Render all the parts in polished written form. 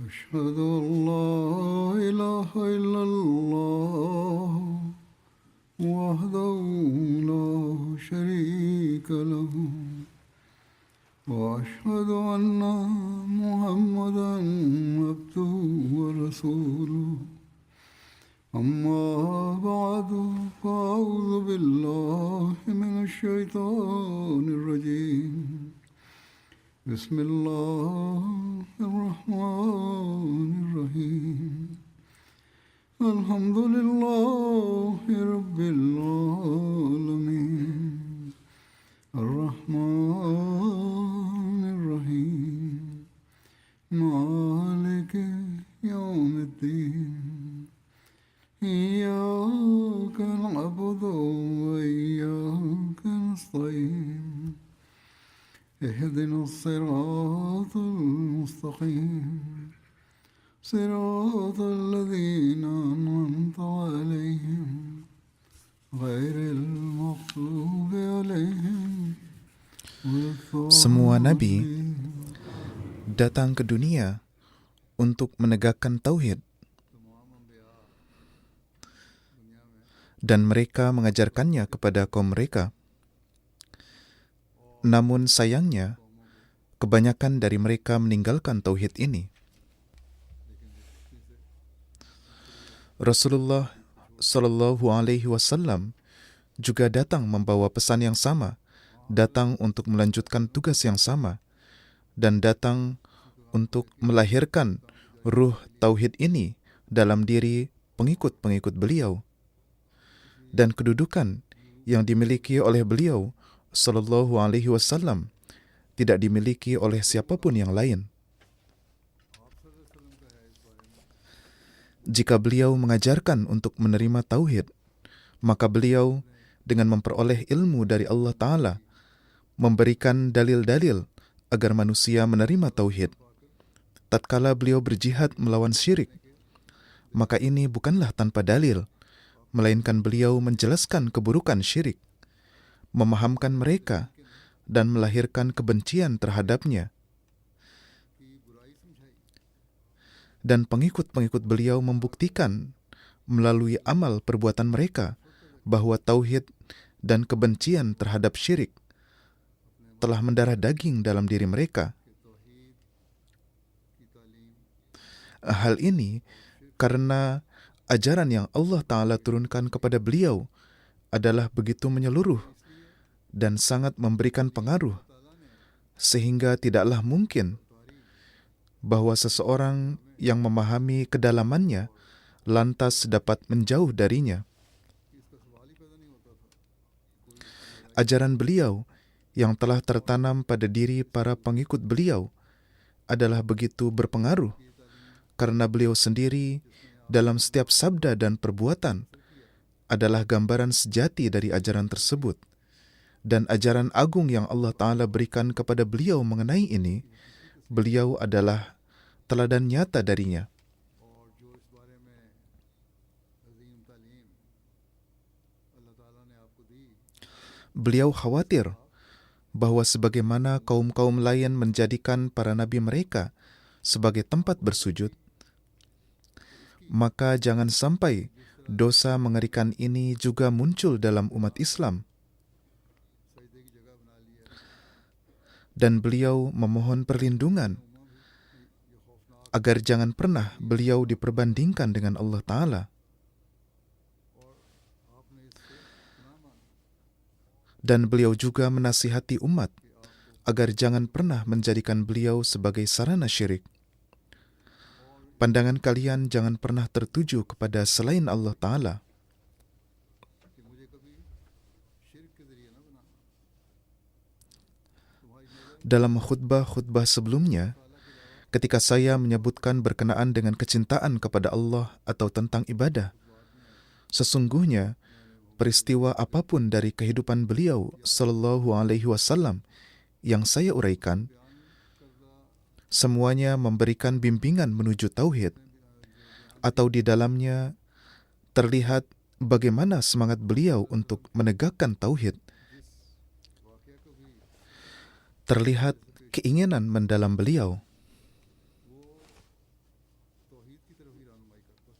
أشهد أن لا إله إلا الله وحده لا شريك له وأشهد أن محمدا عبده ورسوله أما بعد فأعوذ بالله من الشيطان الرجيم بسم الله الرحمن الرحيم الحمد لله رب العالمين الرحمن الرحيم مالك يوم الدين إياك نعبد وإياك نستعين اهدنا الصراط المستقيم صراط الذين أنعمت عليهم غير المغضوب عليهم ولا Semua nabi الضالين. datang ke dunia untuk menegakkan tauhid, dan mereka mengajarkannya kepada kaum mereka. Namun sayangnya, kebanyakan dari mereka meninggalkan tauhid ini. Rasulullah Shallallahu Alaihi Wasallam juga datang membawa pesan yang sama, datang untuk melanjutkan tugas yang sama, dan datang untuk melahirkan ruh tauhid ini dalam diri pengikut-pengikut beliau. Dan kedudukan yang dimiliki oleh beliau Sallallahu Alaihi Wasallam tidak dimiliki oleh siapapun yang lain. Jika beliau mengajarkan untuk menerima tauhid, maka beliau dengan memperoleh ilmu dari Allah Ta'ala memberikan dalil-dalil agar manusia menerima tauhid. Tatkala beliau berjihad melawan syirik, maka ini bukanlah tanpa dalil, melainkan beliau menjelaskan keburukan syirik, memahamkan mereka, dan melahirkan kebencian terhadapnya. Dan pengikut-pengikut beliau membuktikan melalui amal perbuatan mereka bahwa tauhid dan kebencian terhadap syirik telah mendarah daging dalam diri mereka. Hal ini karena ajaran yang Allah Ta'ala turunkan kepada beliau adalah begitu menyeluruh dan sangat memberikan pengaruh, sehingga tidaklah mungkin bahwa seseorang yang memahami kedalamannya lantas dapat menjauh darinya. Ajaran beliau yang telah tertanam pada diri para pengikut beliau adalah begitu berpengaruh karena beliau sendiri dalam setiap sabda dan perbuatan adalah gambaran sejati dari ajaran tersebut. Dan ajaran agung yang Allah Ta'ala berikan kepada beliau mengenai ini, beliau adalah teladan nyata darinya. Beliau khawatir bahwa sebagaimana kaum-kaum lain menjadikan para nabi mereka sebagai tempat bersujud, maka jangan sampai dosa mengerikan ini juga muncul dalam umat Islam. Dan beliau memohon perlindungan agar jangan pernah beliau diperbandingkan dengan Allah Ta'ala. Dan beliau juga menasihati umat agar jangan pernah menjadikan beliau sebagai sarana syirik. Pandangan kalian jangan pernah tertuju kepada selain Allah Ta'ala. Dalam khutbah-khutbah sebelumnya, ketika saya menyebutkan berkenaan dengan kecintaan kepada Allah atau tentang ibadah, sesungguhnya peristiwa apapun dari kehidupan beliau Sallallahu Alaihi Wasallam yang saya uraikan, semuanya memberikan bimbingan menuju tauhid, atau di dalamnya terlihat bagaimana semangat beliau untuk menegakkan tauhid. Terlihat keinginan mendalam beliau. तरफ ही रहनुमाई करता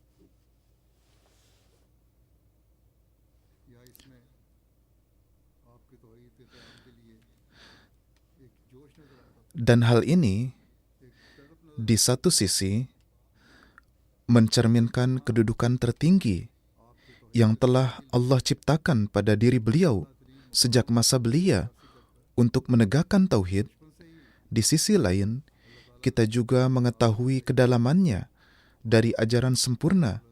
या इसमें आपके तौहीद के क़याम के लिए एक जोश नजर आता था, Dan hal ini एक तड़प नजर di satu sisi mencerminkan kedudukan tertinggi yang telah Allah ciptakan pada diri beliau sejak masa belia untuk menegakkan tauhid. Di sisi lain, kita juga mengetahui kedalamannya dari ajaran sempurna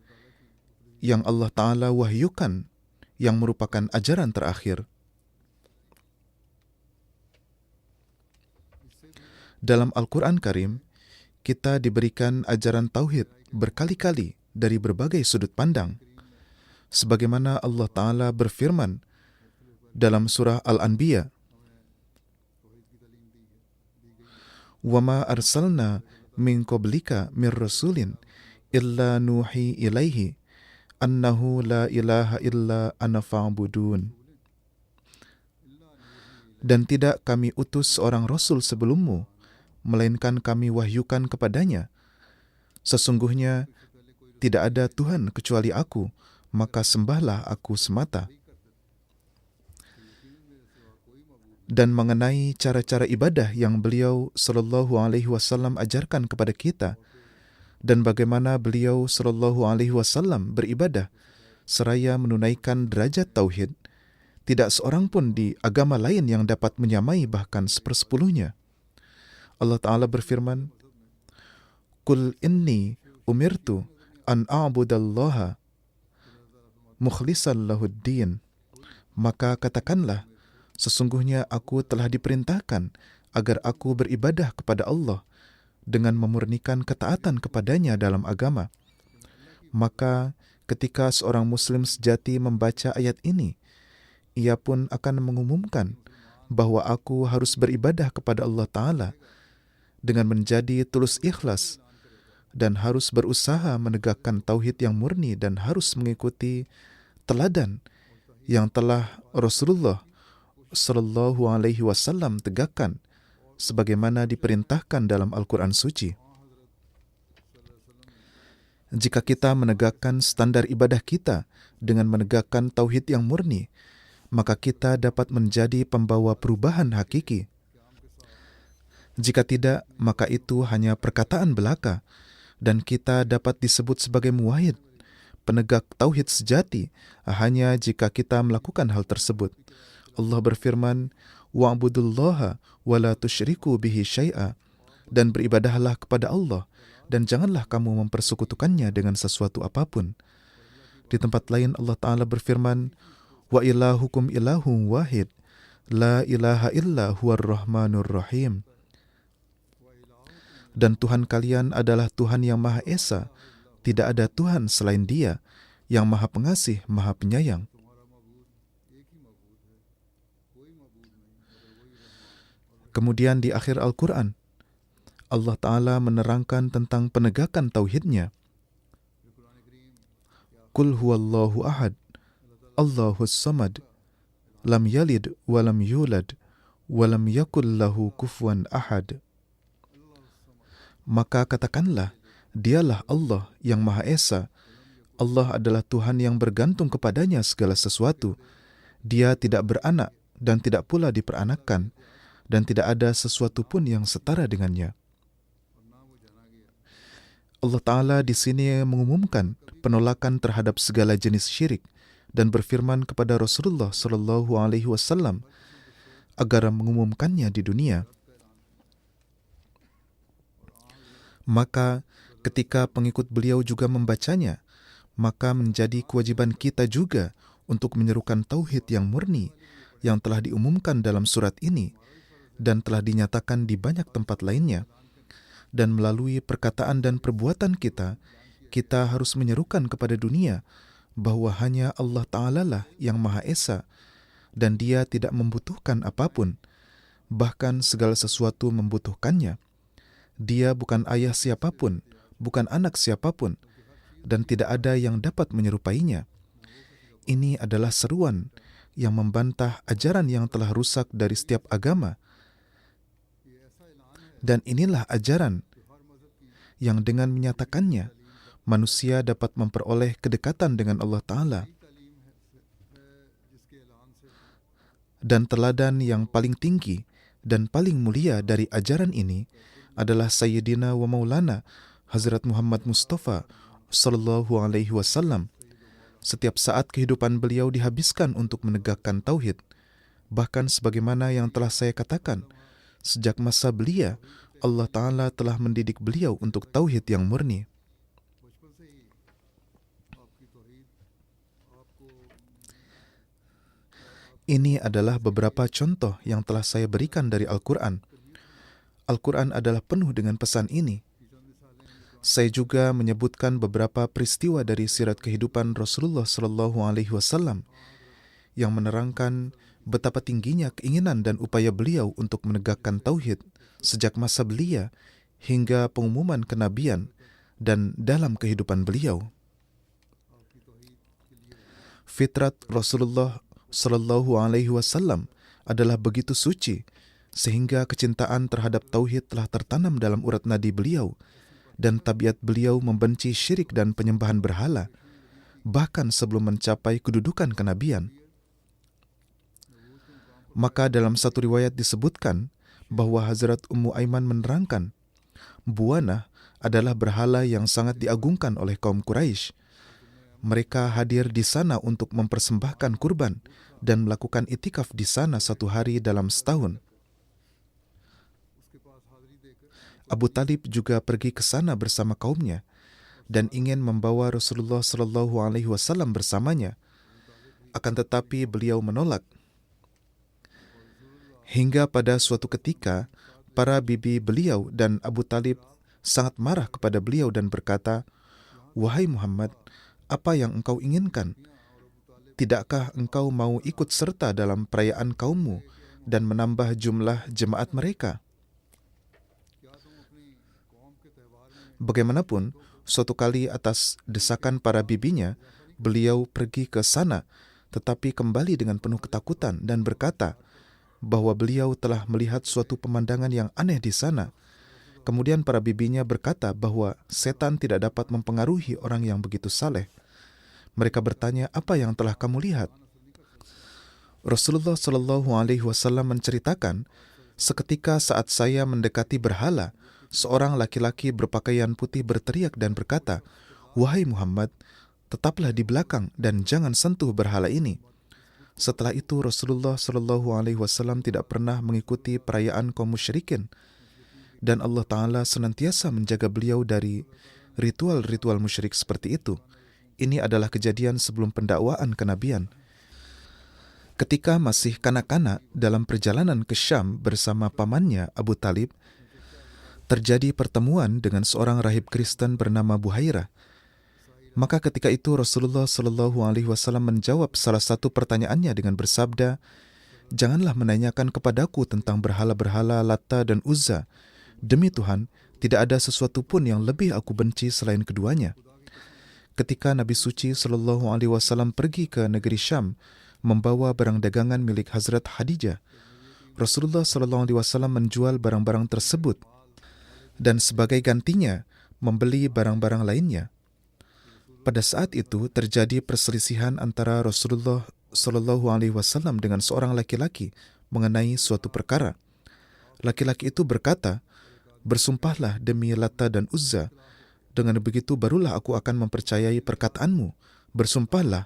yang Allah Ta'ala wahyukan yang merupakan ajaran terakhir. Dalam Al-Quran Karim, kita diberikan ajaran tauhid berkali-kali dari berbagai sudut pandang. Sebagaimana Allah Ta'ala berfirman dalam surah Al-Anbiya, وَمَا أَرْسَلْنَا مِنْ قَبْلِكَ مِنْ رَسُولٍ إِلَّا نُوحِي إِلَيْهِ أَنَّهُ لَا إِلَهَ إِلَّا أَنَا فَاعْبُدُونِ. Dan tidak kami utus seorang Rasul sebelummu, melainkan kami wahyukan kepadanya, sesungguhnya tidak ada Tuhan kecuali aku, maka sembahlah aku semata. Dan mengenai cara-cara ibadah yang beliau sallallahu alaihi wasallam ajarkan kepada kita dan bagaimana beliau sallallahu alaihi wasallam beribadah seraya menunaikan derajat tauhid, tidak seorang pun di agama lain yang dapat menyamai bahkan sepersepuluhnya. Allah Ta'ala berfirman, Qul inni umirtu an a'budallaha mukhlisan lahuddin. Maka katakanlah, sesungguhnya aku telah diperintahkan agar aku beribadah kepada Allah dengan memurnikan ketaatan kepadanya dalam agama. Maka ketika seorang muslim sejati membaca ayat ini, ia pun akan mengumumkan bahwa aku harus beribadah kepada Allah Ta'ala dengan menjadi tulus ikhlas dan harus berusaha menegakkan tauhid yang murni dan harus mengikuti teladan yang telah Rasulullah Sallallahu Alaihi Wasallam tegakkan sebagaimana diperintahkan dalam Al-Quran Suci. Jika kita menegakkan standar ibadah kita dengan menegakkan tauhid yang murni, maka kita dapat menjadi pembawa perubahan hakiki. Jika tidak, maka itu hanya perkataan belaka dan kita dapat disebut sebagai muwahhid, penegak tauhid sejati, hanya jika kita melakukan hal tersebut. Allah berfirman, wa'budullaha wa la tusyriku bihi syai'a, dan beribadahlah kepada Allah dan janganlah kamu mempersekutukannya dengan sesuatu apapun. Di tempat lain Allah Ta'ala berfirman, wa ilahukum ilahun wahid la ilaha illa huwar rahmanur rahim. Dan Tuhan kalian adalah Tuhan yang Maha Esa, tidak ada Tuhan selain Dia yang Maha Pengasih, Maha Penyayang. Kemudian di akhir Al-Quran, Allah Ta'ala menerangkan tentang penegakan tauhidnya. Qul huwallahu ahad, Allahus samad, lam yalid walam yulad, walam yakul lahu kufuwan ahad. Maka katakanlah, dialah Allah yang Maha Esa. Allah adalah Tuhan yang bergantung kepadanya segala sesuatu. Dia tidak beranak dan tidak pula diperanakkan, dan tidak ada sesuatu pun yang setara dengannya. Allah Ta'ala di sini mengumumkan penolakan terhadap segala jenis syirik dan berfirman kepada Rasulullah Sallallahu Alaihi Wasallam agar mengumumkannya di dunia. Maka ketika pengikut beliau juga membacanya, maka menjadi kewajiban kita juga untuk menyerukan tauhid yang murni yang telah diumumkan dalam surat ini dan telah dinyatakan di banyak tempat lainnya. Dan melalui perkataan dan perbuatan kita, kita harus menyerukan kepada dunia bahwa hanya Allah Ta'ala lah yang Maha Esa dan Dia tidak membutuhkan apapun, bahkan segala sesuatu membutuhkannya. Dia bukan ayah siapapun, bukan anak siapapun, dan tidak ada yang dapat menyerupainya. Ini adalah seruan yang membantah ajaran yang telah rusak dari setiap agama. Dan inilah ajaran yang dengan menyatakannya, manusia dapat memperoleh kedekatan dengan Allah Ta'ala. तालीम है जिसके ऐलान से Dan teladan yang paling tinggi dan paling mulia dari ajaran ini adalah Sayyidina wa Maulana Hazrat Muhammad Mustafa Sallallahu Alaihi Wasallam. Setiap saat kehidupan beliau dihabiskan untuk menegakkan tauhid. Bahkan sebagaimana yang telah saya katakan, sejak masa belia, Allah Ta'ala telah mendidik beliau untuk tauhid yang murni. बचपन से ही आपकी तौहीद आपको Ini adalah beberapa contoh yang telah saya berikan dari Al-Quran. Al-Quran adalah penuh dengan pesan ini. Saya juga menyebutkan beberapa peristiwa dari sirat kehidupan Rasulullah Sallallahu Alaihi Wasallam yang menerangkan betapa tingginya keinginan dan upaya beliau untuk menegakkan tauhid sejak masa belia hingga pengumuman kenabian dan dalam kehidupan beliau. Fitrat Rasulullah Sallallahu Alaihi Wasallam adalah begitu suci sehingga kecintaan terhadap tauhid telah tertanam dalam urat nadi beliau, dan tabiat beliau membenci syirik dan penyembahan berhala, bahkan sebelum mencapai kedudukan kenabian. Maka dalam satu riwayat disebutkan bahwa Hazrat Ummu Aiman menerangkan, Buana adalah berhala yang sangat diagungkan oleh kaum Quraisy. Mereka hadir di sana untuk mempersembahkan kurban dan melakukan itikaf di sana 1 hari dalam setahun. Abu Talib juga pergi ke sana bersama kaumnya dan ingin membawa Rasulullah Sallallahu Alaihi Wasallam bersamanya. Akan tetapi beliau menolak. Hingga pada suatu ketika, para bibi beliau dan Abu Talib sangat marah kepada beliau dan berkata, "Wahai Muhammad, apa yang engkau inginkan? Tidakkah engkau mau ikut serta dalam perayaan kaummu dan menambah jumlah jemaat mereka?" Bagaimanapun, suatu kali atas desakan para bibinya, beliau pergi ke sana, tetapi kembali dengan penuh ketakutan dan berkata bahwa beliau telah melihat suatu pemandangan yang aneh di sana. Kemudian para bibinya berkata bahwa setan tidak dapat mempengaruhi orang yang begitu saleh. Mereka bertanya, "Apa yang telah kamu lihat?" Rasulullah Shallallahu Alaihi Wasallam menceritakan, "Seketika saat saya mendekati berhala, seorang laki-laki berpakaian putih berteriak dan berkata, 'Wahai Muhammad, tetaplah di belakang dan jangan sentuh berhala ini.' Setelah itu Rasulullah Shallallahu Alaihi Wasallam tidak pernah mengikuti perayaan kaum musyrikin, dan Allah Ta'ala senantiasa menjaga beliau dari ritual-ritual musyrik seperti itu. Ini adalah kejadian sebelum pendakwaan kenabian. Ketika masih kanak-kanak dalam perjalanan ke Syam bersama pamannya Abu Talib, terjadi pertemuan dengan seorang rahib Kristen bernama Buhairah. Maka ketika itu Rasulullah Shallallahu Alaihi Wasallam menjawab salah satu pertanyaannya dengan bersabda, "Janganlah menanyakan kepadaku tentang berhala-berhala Lata dan Uzza. Demi Tuhan, tidak ada sesuatu pun yang lebih aku benci selain keduanya." Ketika Nabi Suci Shallallahu Alaihi Wasallam pergi ke negeri Syam membawa barang dagangan milik Hazrat Khadijah, Rasulullah Shallallahu Alaihi Wasallam menjual barang-barang tersebut dan sebagai gantinya membeli barang-barang lainnya. Pada saat itu terjadi perselisihan antara Rasulullah Shallallahu Alaihi Wasallam dengan seorang laki-laki mengenai suatu perkara. Laki-laki itu berkata, "Bersumpahlah demi Lata dan Uzza. Dengan begitu barulah aku akan mempercayai perkataanmu. Bersumpahlah,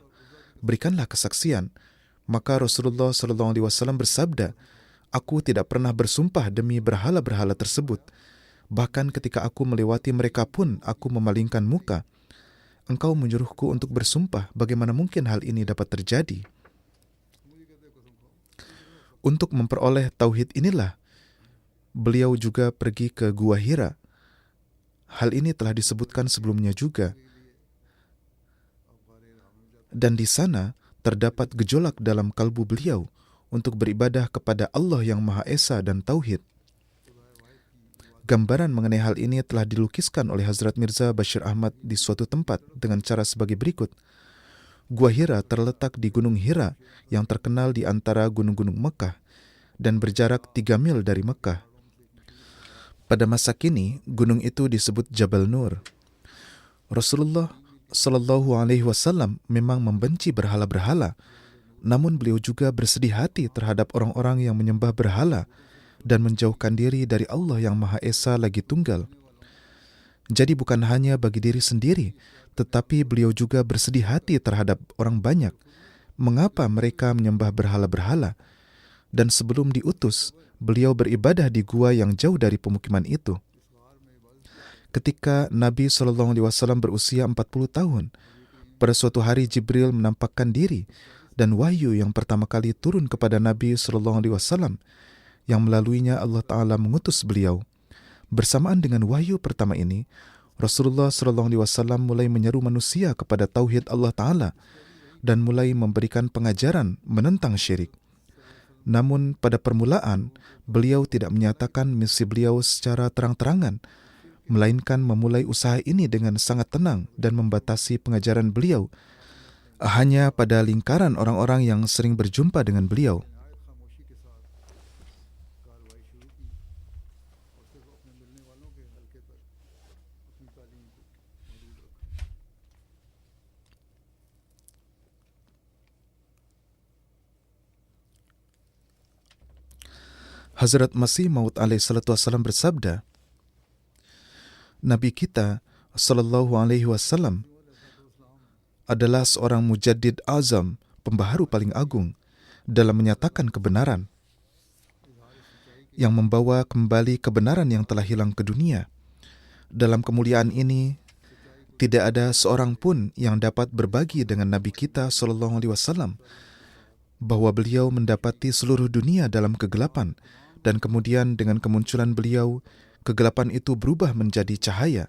berikanlah kesaksian." Maka Rasulullah Shallallahu Alaihi Wasallam bersabda, "Aku tidak pernah bersumpah demi berhala-berhala tersebut. Bahkan ketika aku melewati mereka pun aku memalingkan muka. Engkau menyuruhku untuk bersumpah, bagaimana mungkin hal ini dapat terjadi?" Untuk memperoleh tauhid inilah beliau juga pergi ke Gua Hira. Hal ini telah disebutkan sebelumnya juga. Dan di sana terdapat gejolak dalam kalbu beliau untuk beribadah kepada Allah yang Maha Esa dan tauhid. Gambaran mengenai hal ini telah dilukiskan oleh Hazrat Mirza Bashir Ahmad di suatu tempat dengan cara sebagai berikut. Gua Hira terletak di Gunung Hira yang terkenal di antara gunung-gunung Mekah dan berjarak 3 mil dari Mekah. Pada masa kini, gunung itu disebut Jabal Nur. Rasulullah Shallallahu Alaihi Wasallam memang membenci berhala-berhala, namun beliau juga bersedih hati terhadap orang-orang yang menyembah berhala dan menjauhkan diri dari Allah yang Maha Esa lagi tunggal. Jadi bukan hanya bagi diri sendiri, tetapi beliau juga bersedih hati terhadap orang banyak. Mengapa mereka menyembah berhala-berhala? Dan sebelum diutus, beliau beribadah di gua yang jauh dari pemukiman itu. Ketika Nabi SAW berusia 40 tahun, pada suatu hari Jibril menampakkan diri dan wahyu yang pertama kali turun kepada Nabi SAW yang melaluinya Allah Ta'ala mengutus beliau. Bersamaan dengan wahyu pertama ini, Rasulullah SAW mulai menyeru manusia kepada tauhid Allah Ta'ala dan mulai memberikan pengajaran menentang syirik. Namun pada permulaan, beliau tidak menyatakan misi beliau secara terang-terangan, melainkan memulai usaha ini dengan sangat tenang dan membatasi pengajaran beliau hanya pada lingkaran orang-orang yang sering berjumpa dengan beliau. Hazrat Masih Maud alaihi salatu wassalam bersabda, Nabi kita Sallallahu Alaihi Wasallam adalah seorang mujaddid azam, pembaharu paling agung dalam menyatakan kebenaran, yang membawa kembali kebenaran yang telah hilang ke dunia. Dalam kemuliaan ini, tidak ada seorang pun yang dapat berbagi dengan Nabi kita Sallallahu Alaihi Wasallam bahwa beliau mendapati seluruh dunia dalam kegelapan, dan kemudian dengan kemunculan beliau, kegelapan itu berubah menjadi cahaya.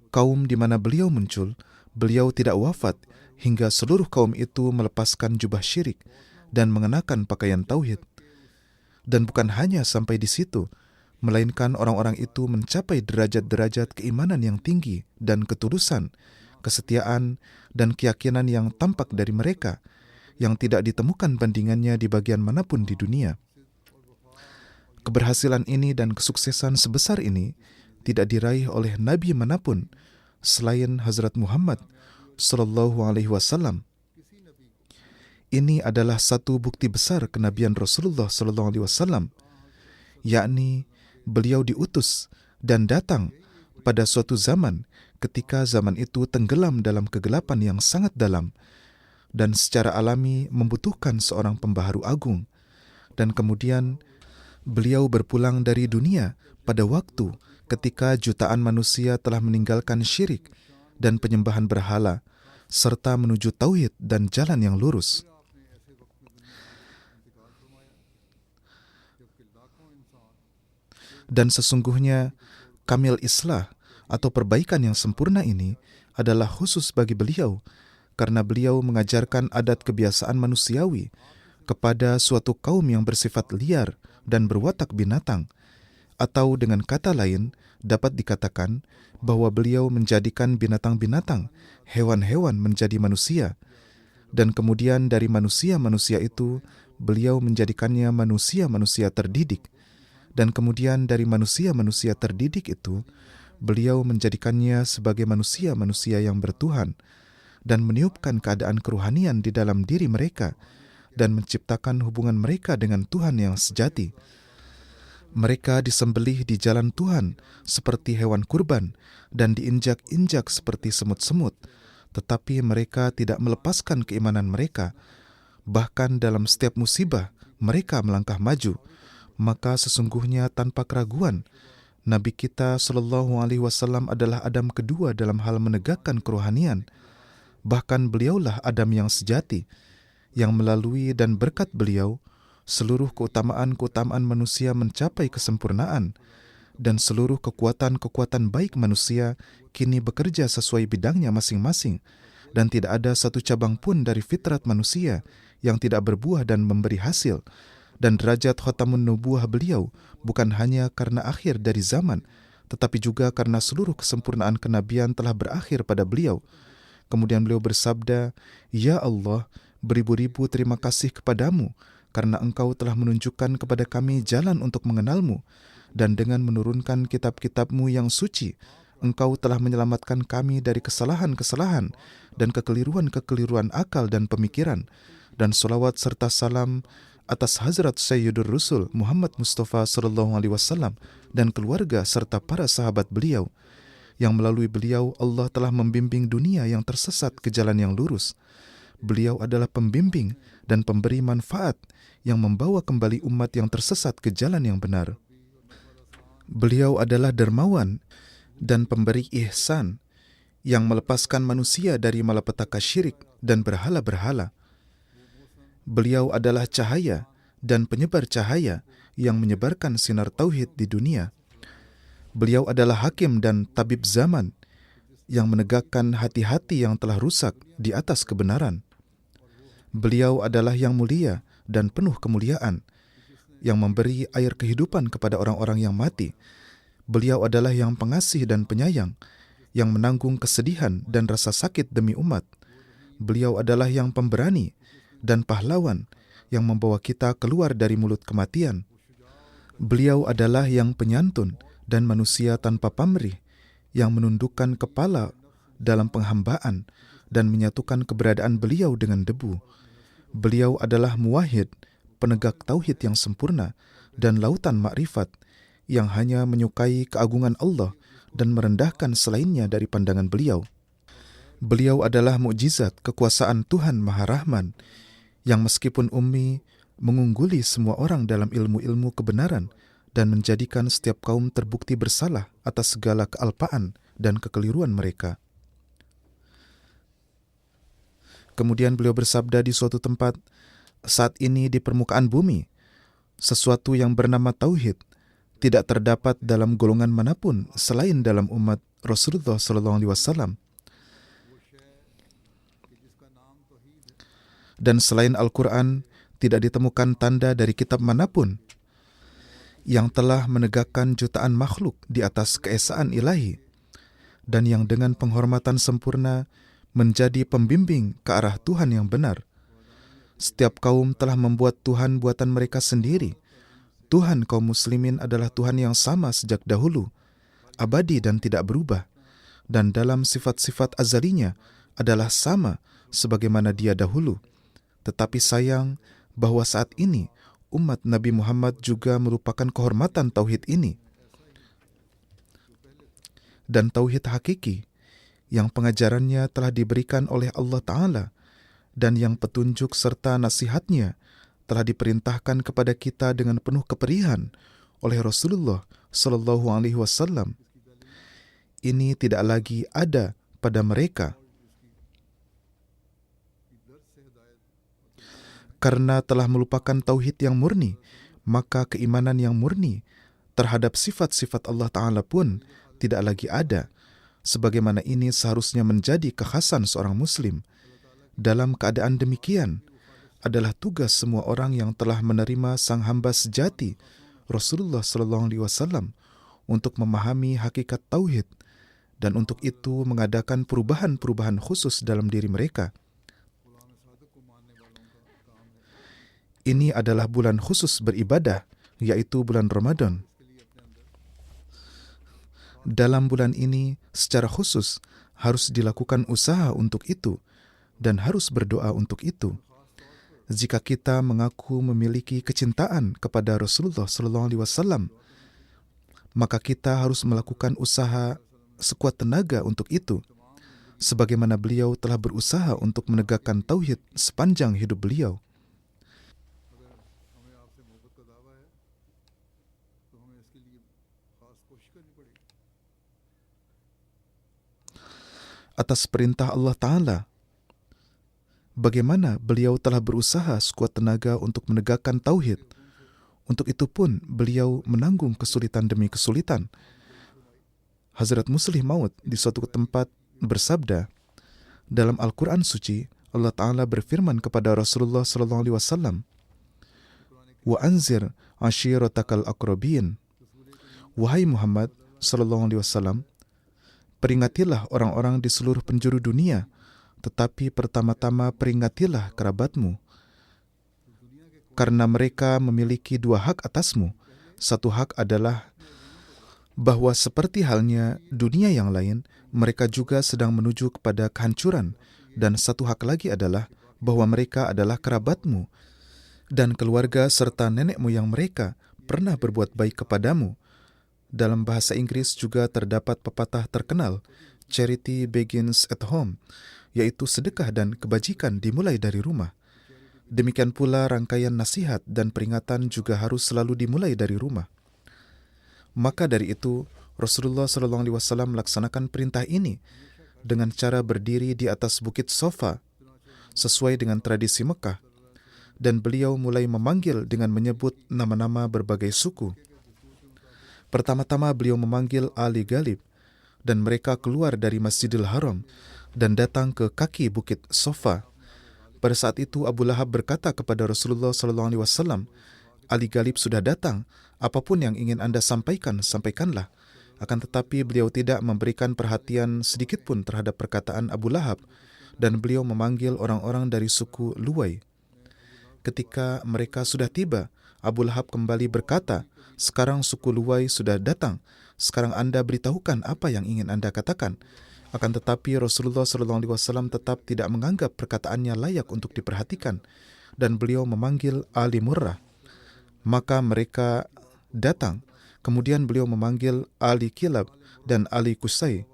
Kaum di mana beliau muncul, beliau tidak wafat hingga seluruh kaum itu melepaskan jubah syirik dan mengenakan pakaian tauhid. Dan bukan hanya sampai di situ, melainkan orang-orang itu mencapai derajat-derajat keimanan yang tinggi dan ketulusan, kesetiaan, dan keyakinan yang tampak dari mereka, yang tidak ditemukan bandingannya di bagian manapun di dunia. Keberhasilan ini dan kesuksesan sebesar ini tidak diraih oleh nabi manapun selain Hazrat Muhammad Sallallahu Alaihi Wasallam. Ini adalah satu bukti besar kenabian Rasulullah Sallallahu Alaihi Wasallam, yakni beliau diutus dan datang pada suatu zaman ketika zaman itu tenggelam dalam kegelapan yang sangat dalam dan secara alami membutuhkan seorang pembaharu agung. Dan kemudian beliau berpulang dari dunia pada waktu ketika jutaan manusia telah meninggalkan syirik dan penyembahan berhala, serta menuju tauhid dan jalan yang lurus. Dan sesungguhnya kamil islah atau perbaikan yang sempurna ini adalah khusus bagi beliau, karena beliau mengajarkan adat kebiasaan manusiawi kepada suatu kaum yang bersifat liar dan berwatak binatang, atau dengan kata lain dapat dikatakan bahwa beliau menjadikan binatang-binatang, hewan-hewan menjadi manusia, dan kemudian dari manusia-manusia itu beliau menjadikannya manusia-manusia terdidik, dan kemudian dari manusia-manusia terdidik itu beliau menjadikannya sebagai manusia-manusia yang bertuhan dan meniupkan keadaan kerohanian di dalam diri mereka dan menciptakan hubungan mereka dengan Tuhan yang sejati. Mereka disembelih di jalan Tuhan seperti hewan kurban dan diinjak-injak seperti semut-semut, tetapi mereka tidak melepaskan keimanan mereka. Bahkan dalam setiap musibah, mereka melangkah maju. Maka sesungguhnya tanpa keraguan, Nabi kita Sallallahu Alaihi Wasallam adalah Adam kedua dalam hal menegakkan kerohanian. Bahkan beliaulah Adam yang sejati, yang melalui dan berkat beliau, seluruh keutamaan-keutamaan manusia mencapai kesempurnaan, dan seluruh kekuatan-kekuatan baik manusia kini bekerja sesuai bidangnya masing-masing, dan tidak ada satu cabang pun dari fitrat manusia yang tidak berbuah dan memberi hasil. Dan derajat khatamun nubuwah beliau bukan hanya karena akhir dari zaman, tetapi juga karena seluruh kesempurnaan kenabian telah berakhir pada beliau. Kemudian beliau bersabda, "Ya Allah, beribu-ribu terima kasih kepadamu, karena engkau telah menunjukkan kepada kami jalan untuk mengenalmu, dan dengan menurunkan kitab-kitabmu yang suci, Engkau telah menyelamatkan kami dari kesalahan-kesalahan dan kekeliruan-kekeliruan akal dan pemikiran. Dan salawat serta salam atas Hazrat Sayyidur Rusul Muhammad Mustafa SAW dan keluarga serta para sahabat beliau, yang melalui beliau Allah telah membimbing dunia yang tersesat ke jalan yang lurus. Beliau adalah pembimbing dan pemberi manfaat yang membawa kembali umat yang tersesat ke jalan yang benar. Beliau adalah dermawan dan pemberi ihsan yang melepaskan manusia dari malapetaka syirik dan berhala-berhala. Beliau adalah cahaya dan penyebar cahaya yang menyebarkan sinar tauhid di dunia. Beliau adalah hakim dan tabib zaman yang menegakkan hati-hati yang telah rusak di atas kebenaran. Beliau adalah yang mulia dan penuh kemuliaan, yang memberi air kehidupan kepada orang-orang yang mati. Beliau adalah yang pengasih dan penyayang, yang menanggung kesedihan dan rasa sakit demi umat. Beliau adalah yang pemberani dan pahlawan, yang membawa kita keluar dari mulut kematian. Beliau adalah yang penyantun dan manusia tanpa pamrih, yang menundukkan kepala dalam penghambaan dan menyatukan keberadaan beliau dengan debu. Beliau adalah muwahhid, penegak tauhid yang sempurna, dan lautan makrifat, yang hanya menyukai keagungan Allah dan merendahkan selainnya dari pandangan beliau. Beliau adalah mukjizat kekuasaan Tuhan Maha Rahman, yang meskipun ummi, mengungguli semua orang dalam ilmu-ilmu kebenaran dan menjadikan setiap kaum terbukti bersalah atas segala kealpaan dan kekeliruan mereka. Kemudian beliau bersabda di suatu tempat, saat ini di permukaan bumi, sesuatu yang bernama tauhid tidak terdapat dalam golongan manapun selain dalam umat Rasulullah SAW. Dan selain Al-Quran, tidak ditemukan tanda dari kitab manapun yang telah menegakkan jutaan makhluk di atas keesaan ilahi, dan yang dengan penghormatan sempurna menjadi pembimbing ke arah Tuhan yang benar. Setiap kaum telah membuat Tuhan buatan mereka sendiri. Tuhan kaum muslimin adalah Tuhan yang sama sejak dahulu, abadi dan tidak berubah, dan dalam sifat-sifat azalinya adalah sama sebagaimana dia dahulu. Tetapi sayang bahwa saat ini umat Nabi Muhammad juga merupakan kehormatan tauhid ini. Dan tauhid hakiki yang pengajarannya telah diberikan oleh Allah Ta'ala dan yang petunjuk serta nasihatnya telah diperintahkan kepada kita dengan penuh keperihan oleh Rasulullah Sallallahu Alaihi Wasallam. Ini tidak lagi ada pada mereka, karena telah melupakan tauhid yang murni, maka keimanan yang murni terhadap sifat-sifat Allah Ta'ala pun tidak lagi ada. Sebagaimana ini seharusnya menjadi kekhasan seorang muslim. Dalam keadaan demikian, adalah tugas semua orang yang telah menerima sang hamba sejati, Rasulullah SAW, untuk memahami hakikat tauhid, dan untuk itu mengadakan perubahan-perubahan khusus dalam diri mereka. Ini adalah bulan khusus beribadah, yaitu bulan Ramadan. Dalam bulan ini, secara khusus, harus dilakukan usaha untuk itu, dan harus berdoa untuk itu. Jika kita mengaku memiliki kecintaan kepada Rasulullah SAW, maka kita harus melakukan usaha sekuat tenaga untuk itu, sebagaimana beliau telah berusaha untuk menegakkan tauhid sepanjang hidup beliau. Atas perintah Allah Ta'ala, bagaimana beliau telah berusaha sekuat tenaga untuk menegakkan tauhid. Untuk itu pun beliau menanggung kesulitan demi kesulitan. Hazrat Muslih Maud di suatu tempat bersabda, dalam Al-Quran suci, Allah Ta'ala berfirman kepada Rasulullah SAW, wa anzir ashiratakal aqrabin. Wahai Muhammad SAW, peringatilah orang-orang di seluruh penjuru dunia, tetapi pertama-tama peringatilah kerabatmu. Karena mereka memiliki dua hak atasmu. Satu hak adalah bahwa seperti halnya dunia yang lain, mereka juga sedang menuju kepada kehancuran. Dan satu hak lagi adalah bahwa mereka adalah kerabatmu dan keluarga serta nenek moyang mereka pernah berbuat baik kepadamu. Dalam bahasa Inggris juga terdapat pepatah terkenal, charity begins at home, yaitu sedekah dan kebajikan dimulai dari rumah. Demikian pula rangkaian nasihat dan peringatan juga harus selalu dimulai dari rumah. Maka dari itu, Rasulullah SAW melaksanakan perintah ini dengan cara berdiri di atas bukit Sofa, sesuai dengan tradisi Mekah, dan beliau mulai memanggil dengan menyebut nama-nama berbagai suku. Pertama-tama beliau memanggil Ali Ghalib, dan mereka keluar dari Masjidil Haram dan datang ke kaki bukit Sofa. Pada saat itu Abu Lahab berkata kepada Rasulullah SAW, Ali Ghalib sudah datang, apapun yang ingin Anda sampaikan, sampaikanlah. Akan tetapi beliau tidak memberikan perhatian sedikit pun terhadap perkataan Abu Lahab, dan beliau memanggil orang-orang dari suku Luwai. Ketika mereka sudah tiba, Abu Lahab kembali berkata, sekarang suku Luwai sudah datang, sekarang Anda beritahukan apa yang ingin Anda katakan. Akan tetapi Rasulullah SAW tetap tidak menganggap perkataannya layak untuk diperhatikan, dan beliau memanggil Ali Murrah. Maka mereka datang. Kemudian beliau memanggil Ali Kilab dan Ali Kusai,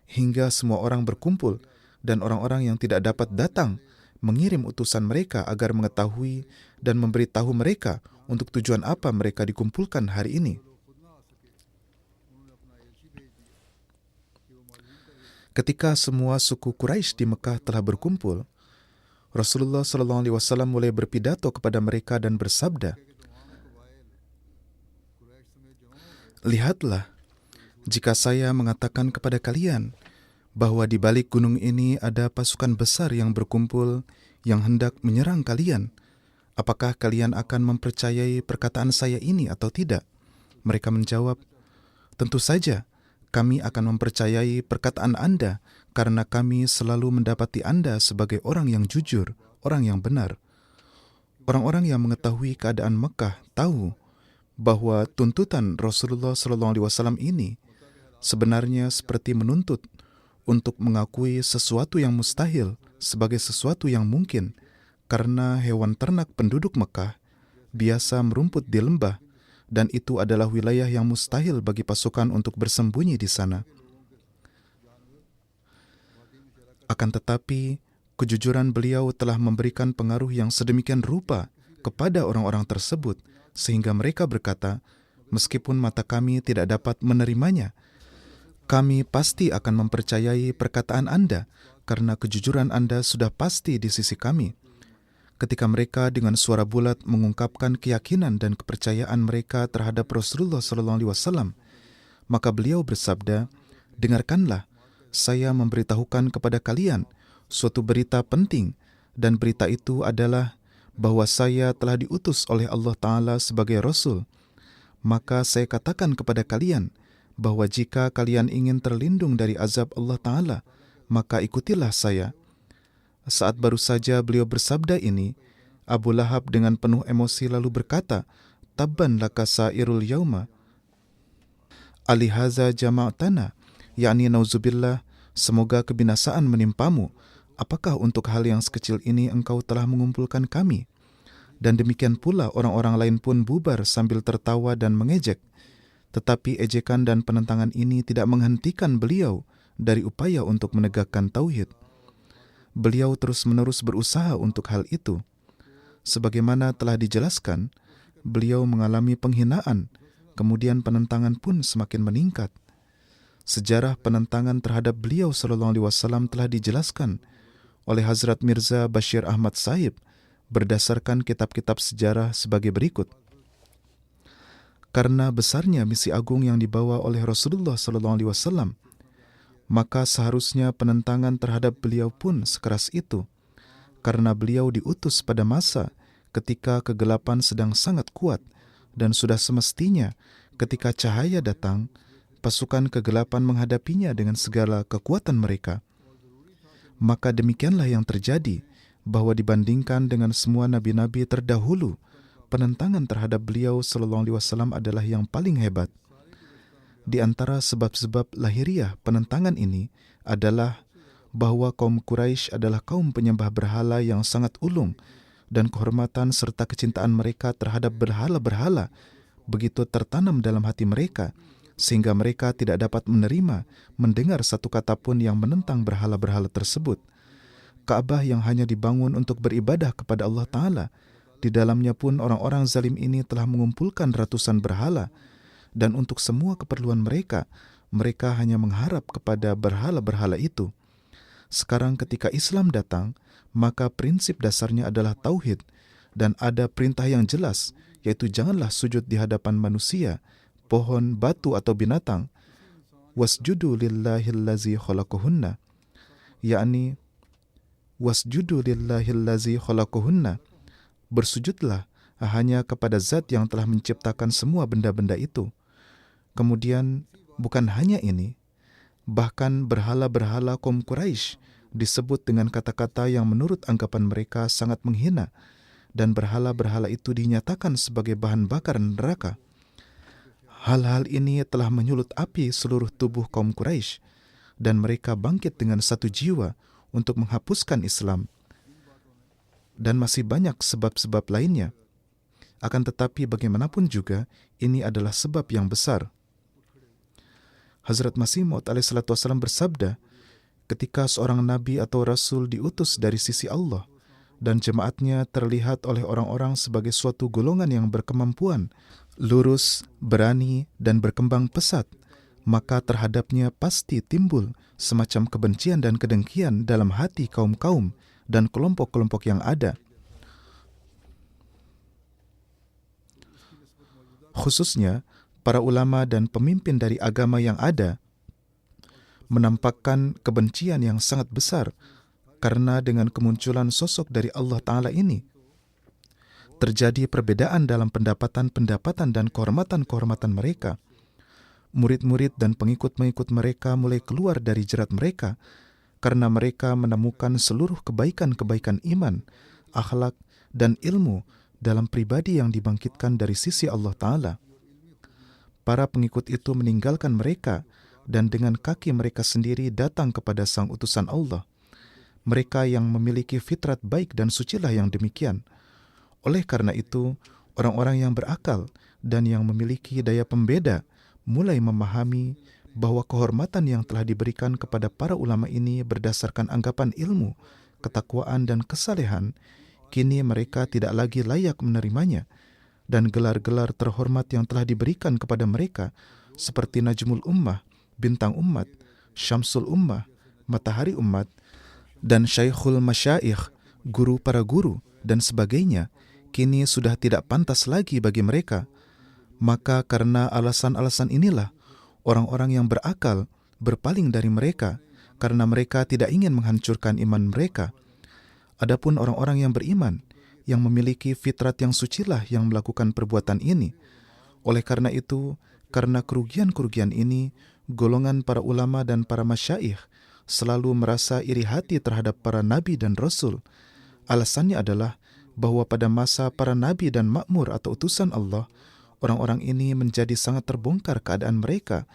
hingga semua orang berkumpul, dan orang-orang yang tidak dapat datang mengirim utusan mereka agar mengetahui dan memberitahu mereka untuk tujuan apa mereka dikumpulkan hari ini. Ketika semua suku Quraisy di Mekah telah berkumpul, Rasulullah SAW mulai berpidato kepada mereka dan bersabda, "Lihatlah, jika saya mengatakan kepada kalian bahwa di balik gunung ini ada pasukan besar yang berkumpul yang hendak menyerang kalian, apakah kalian akan mempercayai perkataan saya ini atau tidak?" Mereka menjawab, "Tentu saja, kami akan mempercayai perkataan Anda karena kami selalu mendapati Anda sebagai orang yang jujur, orang yang benar." Orang-orang yang mengetahui keadaan Mekah tahu bahwa tuntutan Rasulullah SAW ini sebenarnya seperti menuntut untuk mengakui sesuatu yang mustahil sebagai sesuatu yang mungkin, karena hewan ternak penduduk Mekah biasa merumput di lembah, dan itu adalah wilayah yang mustahil bagi pasukan untuk bersembunyi di sana. Akan tetapi, kejujuran beliau telah memberikan pengaruh yang sedemikian rupa kepada orang-orang tersebut, sehingga mereka berkata, meskipun mata kami tidak dapat menerimanya, kami pasti akan mempercayai perkataan Anda, karena kejujuran Anda sudah pasti di sisi kami. Ketika mereka dengan suara bulat mengungkapkan keyakinan dan kepercayaan mereka terhadap Rasulullah SAW, maka beliau bersabda, "Dengarkanlah, saya memberitahukan kepada kalian suatu berita penting, dan berita itu adalah bahwa saya telah diutus oleh Allah Ta'ala sebagai Rasul. Maka saya katakan kepada kalian bahwa jika kalian ingin terlindung dari azab Allah Ta'ala, maka ikutilah saya." Saat baru saja beliau bersabda ini, Abu Lahab dengan penuh emosi lalu berkata, "Tabban laka sairul yauma, alihaza jama'tana," yakni nauzubillah, semoga kebinasaan menimpamu. Apakah untuk hal yang sekecil ini engkau telah mengumpulkan kami? Dan demikian pula orang-orang lain pun bubar sambil tertawa dan mengejek. Tetapi ejekan dan penentangan ini tidak menghentikan beliau dari upaya untuk menegakkan tauhid. Beliau terus-menerus berusaha untuk hal itu. Sebagaimana telah dijelaskan, beliau mengalami penghinaan, kemudian penentangan pun semakin meningkat. Sejarah penentangan terhadap beliau SAW telah dijelaskan oleh Hazrat Mirza Bashir Ahmad Sahib berdasarkan kitab-kitab sejarah sebagai berikut. Karena besarnya misi agung yang dibawa oleh Rasulullah SAW, maka seharusnya penentangan terhadap beliau pun sekeras itu, karena beliau diutus pada masa ketika kegelapan sedang sangat kuat, dan sudah semestinya ketika cahaya datang, pasukan kegelapan menghadapinya dengan segala kekuatan mereka. Maka demikianlah yang terjadi, bahwa dibandingkan dengan semua nabi-nabi terdahulu, penentangan terhadap beliau SAW adalah yang paling hebat. Di antara sebab-sebab lahiriah penentangan ini adalah bahwa kaum Quraisy adalah kaum penyembah berhala yang sangat ulung, dan kehormatan serta kecintaan mereka terhadap berhala-berhala begitu tertanam dalam hati mereka, sehingga mereka tidak dapat menerima mendengar satu kata pun yang menentang berhala-berhala tersebut. Ka'bah yang hanya dibangun untuk beribadah kepada Allah Ta'ala, di dalamnya pun orang-orang zalim ini telah mengumpulkan ratusan berhala, dan untuk semua keperluan mereka, mereka hanya mengharap kepada berhala-berhala itu. Sekarang ketika Islam datang, maka prinsip dasarnya adalah tauhid, dan ada perintah yang jelas, yaitu janganlah sujud di hadapan manusia, pohon, batu atau binatang. Wasjudu lillahillazi khalaqahunna, yakni wasjudu lillahillazi khalaqahunna, bersujudlah hanya kepada zat yang telah menciptakan semua benda-benda itu. Kemudian bukan hanya ini, bahkan berhala-berhala kaum Quraisy disebut dengan kata-kata yang menurut anggapan mereka sangat menghina, dan berhala-berhala itu dinyatakan sebagai bahan bakar neraka. Hal-hal ini telah menyulut api seluruh tubuh kaum Quraisy, dan mereka bangkit dengan satu jiwa untuk menghapuskan Islam. Dan masih banyak sebab-sebab lainnya. Akan tetapi bagaimanapun juga, ini adalah sebab yang besar. Hazrat Masih Maud alaihissalam bersabda, ketika seorang nabi atau rasul diutus dari sisi Allah, dan jemaatnya terlihat oleh orang-orang sebagai suatu golongan yang berkemampuan, lurus, berani, dan berkembang pesat, maka terhadapnya pasti timbul semacam kebencian dan kedengkian dalam hati kaum-kaum dan kelompok-kelompok yang ada. Khususnya, para ulama dan pemimpin dari agama yang ada menampakkan kebencian yang sangat besar karena dengan kemunculan sosok dari Allah Ta'ala ini, terjadi perbedaan dalam pendapatan-pendapatan dan kehormatan-kehormatan mereka. Murid-murid dan pengikut-pengikut mereka mulai keluar dari jerat mereka karena mereka menemukan seluruh kebaikan-kebaikan iman, akhlak, dan ilmu dalam pribadi yang dibangkitkan dari sisi Allah Ta'ala. Para pengikut itu meninggalkan mereka dan dengan kaki mereka sendiri datang kepada sang utusan Allah. Mereka yang memiliki fitrat baik dan sucilah yang demikian. Oleh karena itu, orang-orang yang berakal dan yang memiliki daya pembeda mulai memahami bahwa kehormatan yang telah diberikan kepada para ulama ini berdasarkan anggapan ilmu, ketakwaan, dan kesalehan, kini mereka tidak lagi layak menerimanya, dan gelar-gelar terhormat yang telah diberikan kepada mereka seperti Najmul Ummah, Bintang Umat, Syamsul Ummah, Matahari Umat, dan Syaikhul Masyaikh, guru para guru, dan sebagainya, kini sudah tidak pantas lagi bagi mereka. Maka karena alasan-alasan inilah, orang-orang yang berakal berpaling dari mereka, karena mereka tidak ingin menghancurkan iman mereka. Adapun orang-orang yang beriman, yang memiliki fitrat yang sucilah yang melakukan perbuatan ini. Oleh karena itu, karena kerugian-kerugian ini, golongan para ulama dan para masyaikh selalu merasa iri hati terhadap para nabi dan rasul. Alasannya adalah bahwa pada masa para nabi dan makmur atau utusan Allah, orang-orang ini menjadi sangat terbongkar keadaan mereka,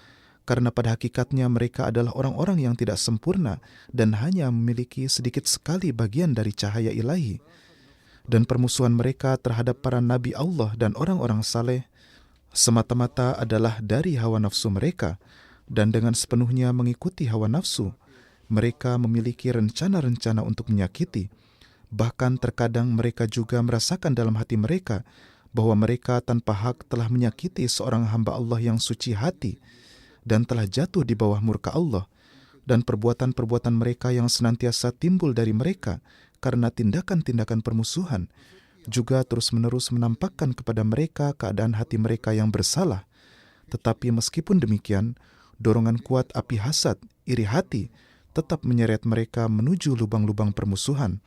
karena pada hakikatnya mereka adalah orang-orang yang tidak sempurna dan hanya memiliki sedikit sekali bagian dari cahaya ilahi. Dan permusuhan mereka terhadap para nabi Allah dan orang-orang saleh semata-mata adalah dari hawa nafsu mereka, dan dengan sepenuhnya mengikuti hawa nafsu, mereka memiliki rencana-rencana untuk menyakiti. Bahkan terkadang mereka juga merasakan dalam hati mereka bahwa mereka tanpa hak telah menyakiti seorang hamba Allah yang suci hati dan telah jatuh di bawah murka Allah, dan perbuatan-perbuatan mereka yang senantiasa timbul dari mereka karena tindakan-tindakan permusuhan juga terus-menerus menampakkan kepada mereka keadaan hati mereka yang bersalah. Tetapi meskipun demikian, dorongan kuat api hasad, iri hati, tetap menyeret mereka menuju lubang-lubang permusuhan.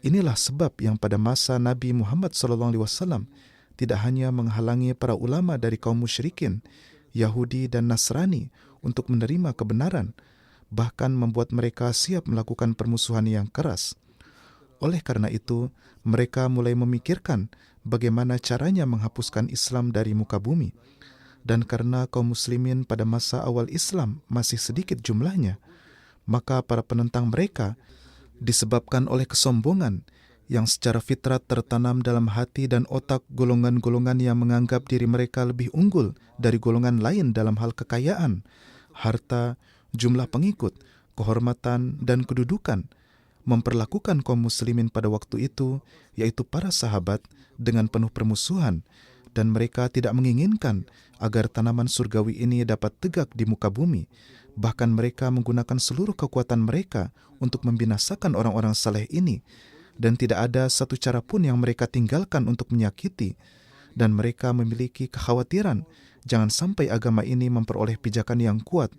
Inilah sebab yang pada masa Nabi Muhammad SAW tidak hanya menghalangi para ulama dari kaum musyrikin, Yahudi dan Nasrani untuk menerima kebenaran, bahkan membuat mereka siap melakukan permusuhan yang keras. Oleh karena itu, mereka mulai memikirkan bagaimana caranya menghapuskan Islam dari muka bumi. dan karena kaum muslimin pada masa awal Islam masih sedikit jumlahnya, maka para penentang mereka disebabkan oleh kesombongan yang secara fitrat tertanam dalam hati dan otak golongan-golongan yang menganggap diri mereka lebih unggul dari golongan lain dalam hal kekayaan, harta, jumlah pengikut, kehormatan, dan kedudukan, memperlakukan kaum muslimin pada waktu itu, yaitu para sahabat, dengan penuh permusuhan, dan mereka tidak menginginkan agar tanaman surgawi ini dapat tegak di muka bumi. Bahkan mereka menggunakan seluruh kekuatan mereka untuk membinasakan orang-orang saleh ini, dan tidak ada satu cara pun yang mereka tinggalkan untuk menyakiti, dan mereka memiliki kekhawatiran jangan sampai agama ini memperoleh pijakan yang kuat,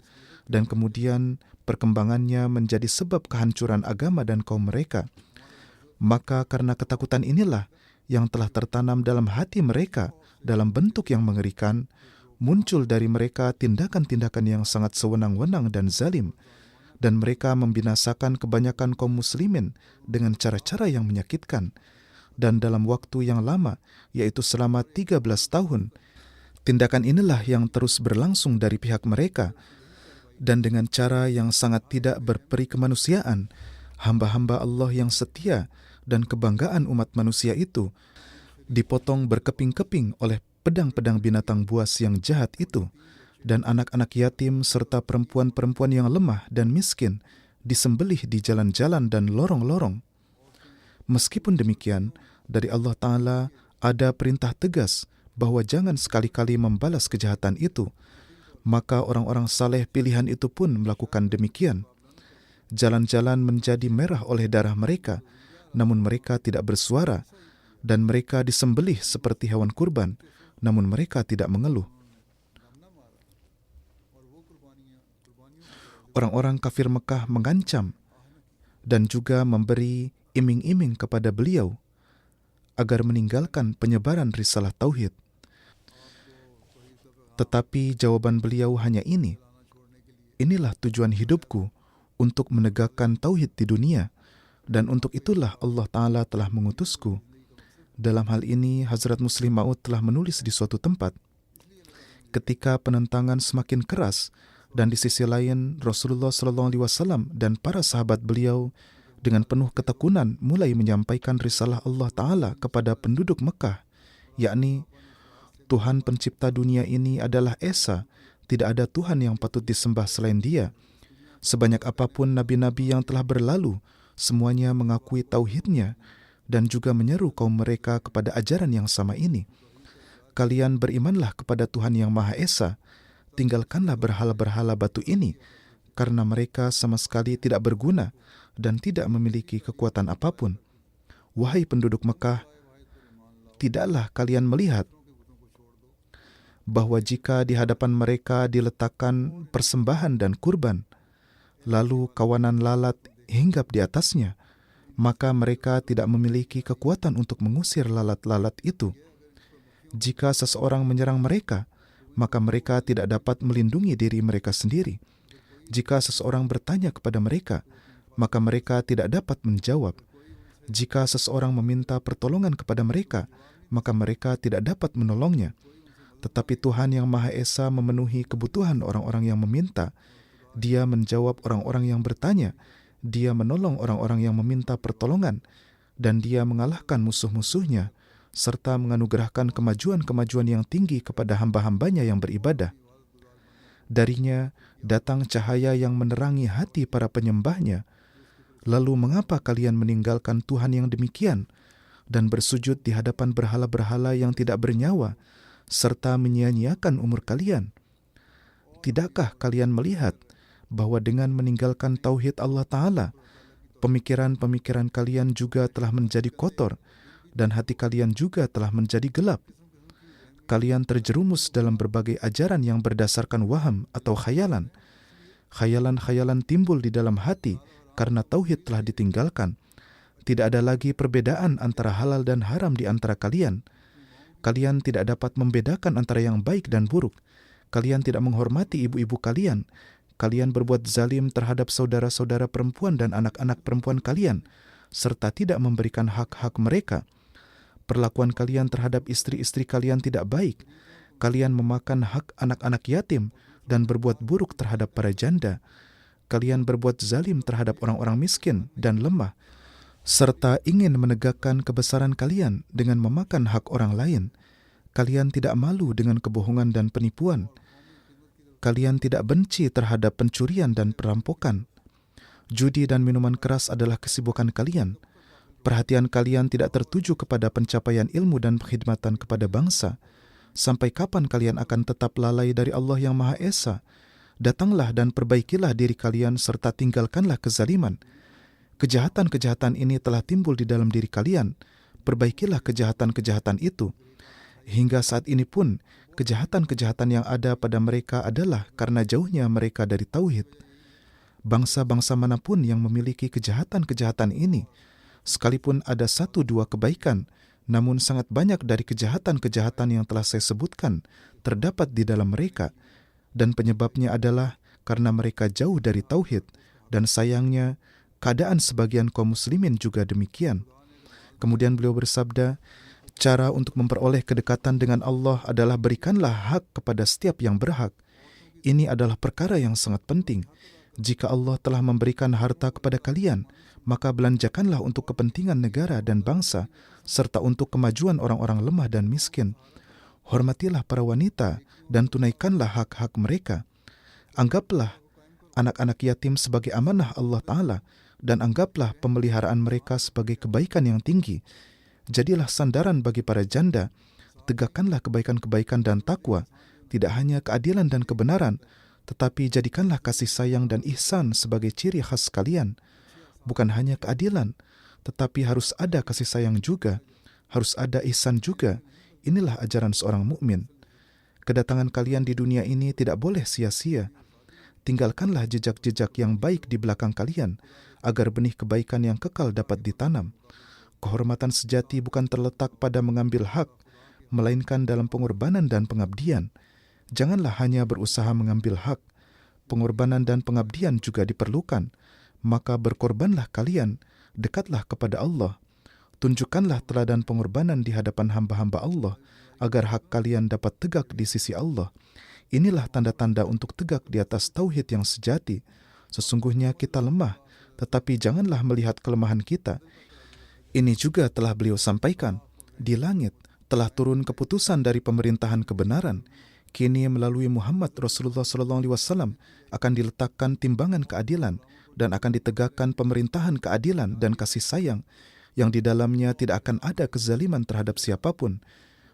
dan kemudian perkembangannya menjadi sebab kehancuran agama dan kaum mereka. Maka karena ketakutan inilah yang telah tertanam dalam hati mereka dalam bentuk yang mengerikan, muncul dari mereka tindakan-tindakan yang sangat sewenang-wenang dan zalim, dan mereka membinasakan kebanyakan kaum muslimin dengan cara-cara yang menyakitkan. Dan dalam waktu yang lama, yaitu selama 13 tahun, tindakan inilah yang terus berlangsung dari pihak mereka, dan dengan cara yang sangat tidak berperi kemanusiaan, hamba-hamba Allah yang setia dan kebanggaan umat manusia itu dipotong berkeping-keping oleh pedang-pedang binatang buas yang jahat itu, dan anak-anak yatim serta perempuan-perempuan yang lemah dan miskin disembelih di jalan-jalan dan lorong-lorong. Meskipun demikian, dari Allah Ta'ala ada perintah tegas bahwa jangan sekali-kali membalas kejahatan itu. Maka orang-orang saleh pilihan itu pun melakukan demikian. Jalan-jalan menjadi merah oleh darah mereka, namun mereka tidak bersuara, dan mereka disembelih seperti hewan kurban, namun mereka tidak mengeluh. Orang-orang kafir Mekah mengancam dan juga memberi iming-iming kepada beliau agar meninggalkan penyebaran risalah tauhid. Tetapi jawaban beliau hanya ini, inilah tujuan hidupku, untuk menegakkan tauhid di dunia, dan untuk itulah Allah Ta'ala telah mengutusku. Dalam hal ini, Hazrat Muslim Maud telah menulis di suatu tempat, ketika penentangan semakin keras, dan di sisi lain Rasulullah SAW dan para sahabat beliau dengan penuh ketekunan mulai menyampaikan risalah Allah Ta'ala kepada penduduk Mekah, yakni Tuhan pencipta dunia ini adalah Esa, tidak ada Tuhan yang patut disembah selain Dia. Sebanyak apapun nabi-nabi yang telah berlalu, semuanya mengakui tauhidnya dan juga menyeru kaum mereka kepada ajaran yang sama ini. Kalian berimanlah kepada Tuhan yang Maha Esa, tinggalkanlah berhala-berhala batu ini, karena mereka sama sekali tidak berguna dan tidak memiliki kekuatan apapun. Wahai penduduk Mekah, tidaklah kalian melihat bahwa jika di hadapan mereka diletakkan persembahan dan kurban, lalu kawanan lalat hinggap di atasnya, maka mereka tidak memiliki kekuatan untuk mengusir lalat-lalat itu. Jika seseorang menyerang mereka, maka mereka tidak dapat melindungi diri mereka sendiri. Jika seseorang bertanya kepada mereka, maka mereka tidak dapat menjawab. Jika seseorang meminta pertolongan kepada mereka, maka mereka tidak dapat menolongnya. Tetapi Tuhan yang Maha Esa memenuhi kebutuhan orang-orang yang meminta. Dia menjawab orang-orang yang bertanya. Dia menolong orang-orang yang meminta pertolongan. Dan Dia mengalahkan musuh-musuhnya, serta menganugerahkan kemajuan-kemajuan yang tinggi kepada hamba-hambanya yang beribadah. Darinya datang cahaya yang menerangi hati para penyembahnya. Lalu mengapa kalian meninggalkan Tuhan yang demikian dan bersujud di hadapan berhala-berhala yang tidak bernyawa, serta menyia-nyiakan umur kalian? Tidakkah kalian melihat bahwa dengan meninggalkan tauhid Allah Ta'ala, pemikiran-pemikiran kalian juga telah menjadi kotor, dan hati kalian juga telah menjadi gelap? Kalian terjerumus dalam berbagai ajaran yang berdasarkan waham atau khayalan. Khayalan-khayalan timbul di dalam hati karena tauhid telah ditinggalkan. Tidak ada lagi perbedaan antara halal dan haram di antara kalian. Kalian tidak dapat membedakan antara yang baik dan buruk. Kalian tidak menghormati ibu-ibu kalian. Kalian berbuat zalim terhadap saudara-saudara perempuan dan anak-anak perempuan kalian, serta tidak memberikan hak-hak mereka. Perlakuan kalian terhadap istri-istri kalian tidak baik. Kalian memakan hak anak-anak yatim dan berbuat buruk terhadap para janda. Kalian berbuat zalim terhadap orang-orang miskin dan lemah, serta ingin menegakkan kebesaran kalian dengan memakan hak orang lain. Kalian tidak malu dengan kebohongan dan penipuan. Kalian tidak benci terhadap pencurian dan perampokan. Judi dan minuman keras adalah kesibukan kalian. Perhatian kalian tidak tertuju kepada pencapaian ilmu dan perkhidmatan kepada bangsa. Sampai kapan kalian akan tetap lalai dari Allah yang Maha Esa? Datanglah dan perbaikilah diri kalian serta tinggalkanlah kezaliman. Kejahatan-kejahatan ini telah timbul di dalam diri kalian. Perbaikilah kejahatan-kejahatan itu. Hingga saat ini pun, kejahatan-kejahatan yang ada pada mereka adalah karena jauhnya mereka dari tauhid. Bangsa-bangsa manapun yang memiliki kejahatan-kejahatan ini, sekalipun ada 1-2 kebaikan, namun sangat banyak dari kejahatan-kejahatan yang telah saya sebutkan terdapat di dalam mereka, dan penyebabnya adalah karena mereka jauh dari tauhid, dan sayangnya keadaan sebagian kaum muslimin juga demikian. Kemudian beliau bersabda, cara untuk memperoleh kedekatan dengan Allah adalah berikanlah hak kepada setiap yang berhak. Ini adalah perkara yang sangat penting. Jika Allah telah memberikan harta kepada kalian, maka belanjakanlah untuk kepentingan negara dan bangsa, serta untuk kemajuan orang-orang lemah dan miskin. Hormatilah para wanita dan tunaikanlah hak-hak mereka. Anggaplah anak-anak yatim sebagai amanah Allah Ta'ala, dan anggaplah pemeliharaan mereka sebagai kebaikan yang tinggi. Jadilah sandaran bagi para janda. Tegakkanlah kebaikan-kebaikan dan takwa, tidak hanya keadilan dan kebenaran, tetapi jadikanlah kasih sayang dan ihsan sebagai ciri khas kalian. Bukan hanya keadilan, tetapi harus ada kasih sayang juga, harus ada ihsan juga. Inilah ajaran seorang mukmin. Kedatangan kalian di dunia ini tidak boleh sia-sia. Tinggalkanlah jejak-jejak yang baik di belakang kalian, agar benih kebaikan yang kekal dapat ditanam. Kehormatan sejati bukan terletak pada mengambil hak, melainkan dalam pengorbanan dan pengabdian. Janganlah hanya berusaha mengambil hak, pengorbanan dan pengabdian juga diperlukan. Maka berkorbanlah kalian, dekatlah kepada Allah. Tunjukkanlah teladan pengorbanan di hadapan hamba-hamba Allah, agar hak kalian dapat tegak di sisi Allah. Inilah tanda-tanda untuk tegak di atas tauhid yang sejati. Sesungguhnya kita lemah, tetapi janganlah melihat kelemahan kita. Ini juga telah beliau sampaikan. Di langit telah turun keputusan dari pemerintahan kebenaran. Kini melalui Muhammad Rasulullah SAW akan diletakkan timbangan keadilan dan akan ditegakkan pemerintahan keadilan dan kasih sayang yang di dalamnya tidak akan ada kezaliman terhadap siapapun.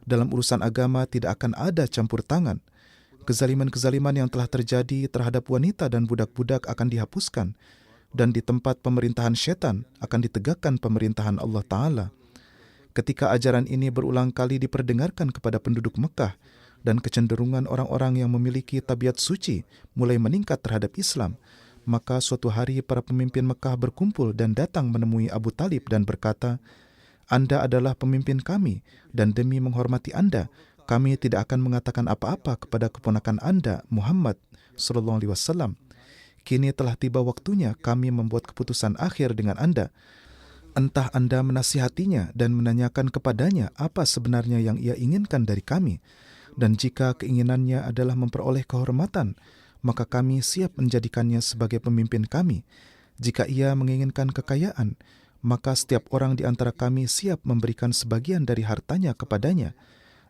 Dalam urusan agama tidak akan ada campur tangan. Kezaliman-kezaliman yang telah terjadi terhadap wanita dan budak-budak akan dihapuskan, dan di tempat pemerintahan syaitan akan ditegakkan pemerintahan Allah Ta'ala. Ketika ajaran ini berulang kali diperdengarkan kepada penduduk Mekah, dan kecenderungan orang-orang yang memiliki tabiat suci mulai meningkat terhadap Islam, maka suatu hari para pemimpin Mekah berkumpul dan datang menemui Abu Talib dan berkata, Anda adalah pemimpin kami, dan demi menghormati Anda, kami tidak akan mengatakan apa-apa kepada keponakan Anda, Muhammad SAW. Kini telah tiba waktunya kami membuat keputusan akhir dengan Anda. Entah Anda menasihatinya dan menanyakan kepadanya apa sebenarnya yang ia inginkan dari kami. Dan jika keinginannya adalah memperoleh kehormatan, maka kami siap menjadikannya sebagai pemimpin kami. Jika ia menginginkan kekayaan, maka setiap orang di antara kami siap memberikan sebagian dari hartanya kepadanya.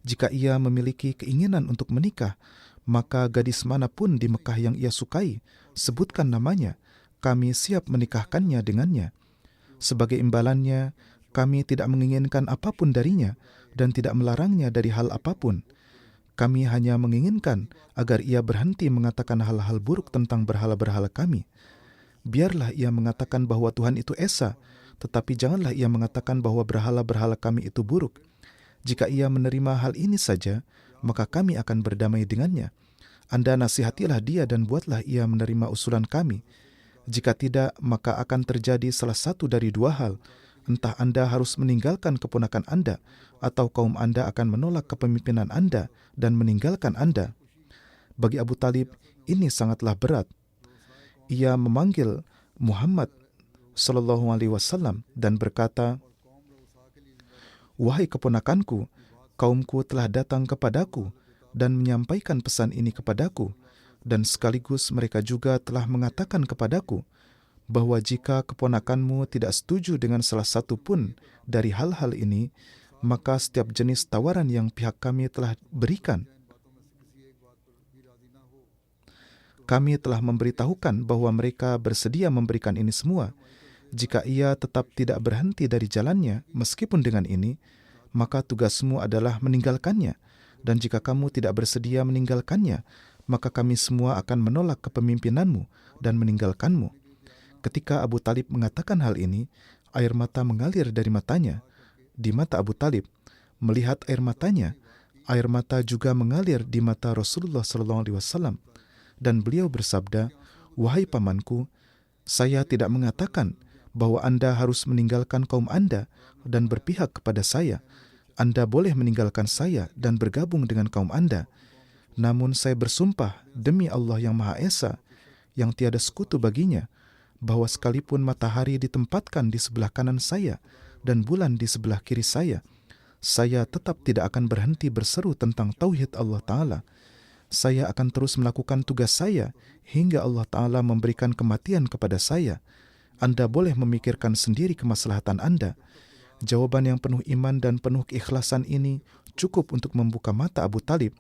Jika ia memiliki keinginan untuk menikah, maka gadis manapun di Mekah yang ia sukai, sebutkan namanya, kami siap menikahkannya dengannya. Sebagai imbalannya, kami tidak menginginkan apapun darinya dan tidak melarangnya dari hal apapun. Kami hanya menginginkan agar ia berhenti mengatakan hal-hal buruk tentang berhala-berhala kami. Biarlah ia mengatakan bahwa Tuhan itu Esa, tetapi janganlah ia mengatakan bahwa berhala-berhala kami itu buruk. Jika ia menerima hal ini saja, maka kami akan berdamai dengannya. Anda nasihatilah dia dan buatlah ia menerima usulan kami. Jika tidak, maka akan terjadi salah satu dari dua hal. Entah Anda harus meninggalkan keponakan Anda, atau kaum Anda akan menolak kepemimpinan Anda dan meninggalkan Anda. Bagi Abu Talib, ini sangatlah berat. Ia memanggil Muhammad SAW dan berkata, Wahai keponakanku, kaumku telah datang kepadaku dan menyampaikan pesan ini kepadaku, dan sekaligus mereka juga telah mengatakan kepadaku bahwa jika keponakanmu tidak setuju dengan salah satu pun dari hal-hal ini, maka setiap jenis tawaran yang pihak kami telah berikan, kami telah memberitahukan bahwa mereka bersedia memberikan ini semua. Jika ia tetap tidak berhenti dari jalannya, meskipun dengan ini, maka tugasmu adalah meninggalkannya. Dan jika kamu tidak bersedia meninggalkannya, maka kami semua akan menolak kepemimpinanmu dan meninggalkanmu. Ketika Abu Talib mengatakan hal ini, air mata mengalir dari matanya. Di mata Abu Talib, melihat air matanya, air mata juga mengalir di mata Rasulullah SAW. Dan beliau bersabda, "Wahai pamanku, saya tidak mengatakan bahwa Anda harus meninggalkan kaum Anda dan berpihak kepada saya. Anda boleh meninggalkan saya dan bergabung dengan kaum Anda. Namun saya bersumpah demi Allah yang Maha Esa, yang tiada sekutu baginya, bahwa sekalipun matahari ditempatkan di sebelah kanan saya dan bulan di sebelah kiri saya tetap tidak akan berhenti berseru tentang tauhid Allah Ta'ala. Saya akan terus melakukan tugas saya hingga Allah Ta'ala memberikan kematian kepada saya. Anda boleh memikirkan sendiri kemaslahatan Anda." Jawaban yang penuh iman dan penuh keikhlasan ini cukup untuk membuka mata Abu Talib.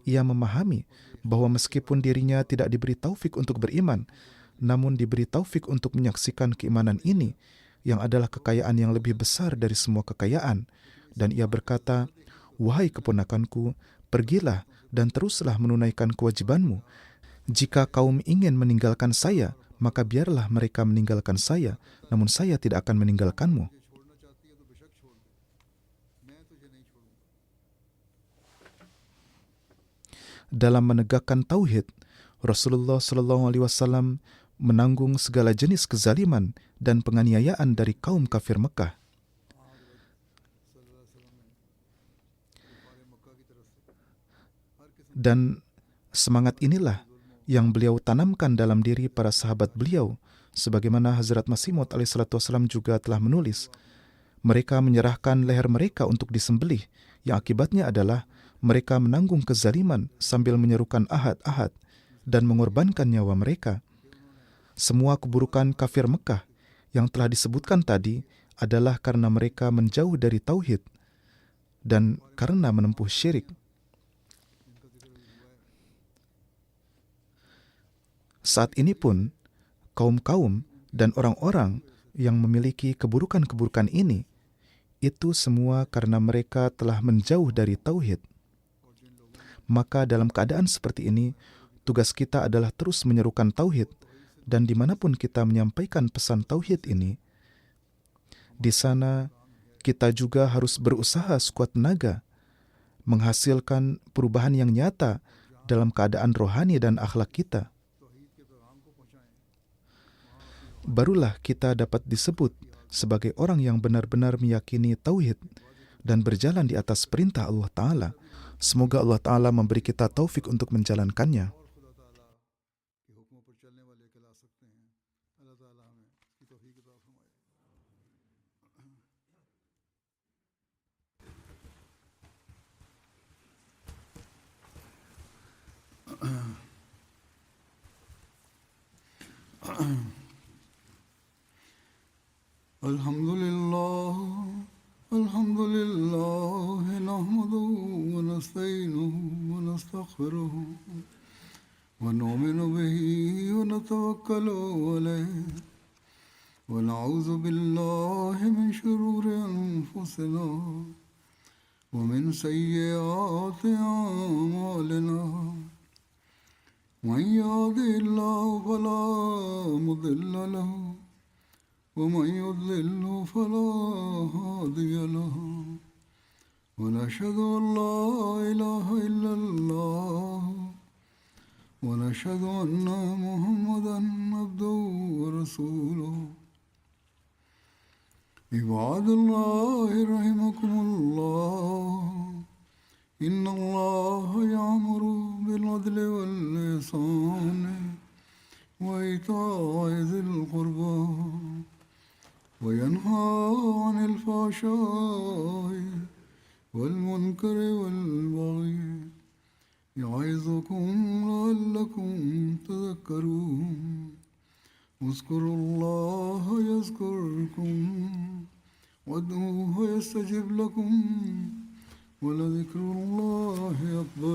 Ia memahami bahwa meskipun dirinya tidak diberi taufik untuk beriman, namun diberi taufik untuk menyaksikan keimanan ini, yang adalah kekayaan yang lebih besar dari semua kekayaan. Dan ia berkata, "Wahai keponakanku, pergilah dan teruslah menunaikan kewajibanmu. Jika kaum ingin meninggalkan saya, maka biarlah mereka meninggalkan saya, namun saya tidak akan meninggalkanmu." Dalam menegakkan tauhid, Rasulullah SAW menanggung segala jenis kezaliman dan penganiayaan dari kaum kafir Mekah. Dan semangat inilah yang beliau tanamkan dalam diri para sahabat beliau, sebagaimana Hazrat Masih Maud alaihissalam juga telah menulis, mereka menyerahkan leher mereka untuk disembelih, yang akibatnya adalah mereka menanggung kezaliman sambil menyerukan ahad, ahad, dan mengorbankan nyawa mereka. Semua keburukan kafir Mekah yang telah disebutkan tadi adalah karena mereka menjauh dari tauhid dan karena menempuh syirik. Saat ini pun, kaum-kaum dan orang-orang yang memiliki keburukan-keburukan ini, itu semua karena mereka telah menjauh dari tauhid. Maka dalam keadaan seperti ini, tugas kita adalah terus menyerukan tauhid, dan dimanapun kita menyampaikan pesan tauhid ini, di sana kita juga harus berusaha sekuat tenaga, menghasilkan perubahan yang nyata dalam keadaan rohani dan akhlak kita. Barulah kita dapat disebut sebagai orang yang benar-benar meyakini tauhid dan berjalan di atas perintah Allah Ta'ala. Semoga Allah Ta'ala memberi kita taufik untuk menjalankannya. Alhamdulillah, alhamdulillah, nahmaduhu wa nasta'inuhu wa nastaghfiruhu wa nu'minu bihi wa natawakkalu alayhi wa na'udzu billahi min shururi anfusina wa min sayyiati a'malina. Man yahdihillahu fala mudilla lahu ومن يضلل فلا هادي له ونشهد أن لا إله إلا الله ونشهد أن محمدا عبده ورسوله. عباد الله رحمكم الله إن الله يأمر بالعدل والإحسان وإيتاء ذي القربى وينهى عن الفحشاء والمنكر والبغي يعظكم لعلكم تذكرون اذكروا الله يذكركم وادعوه يستجب لكم ولذكر الله أكبر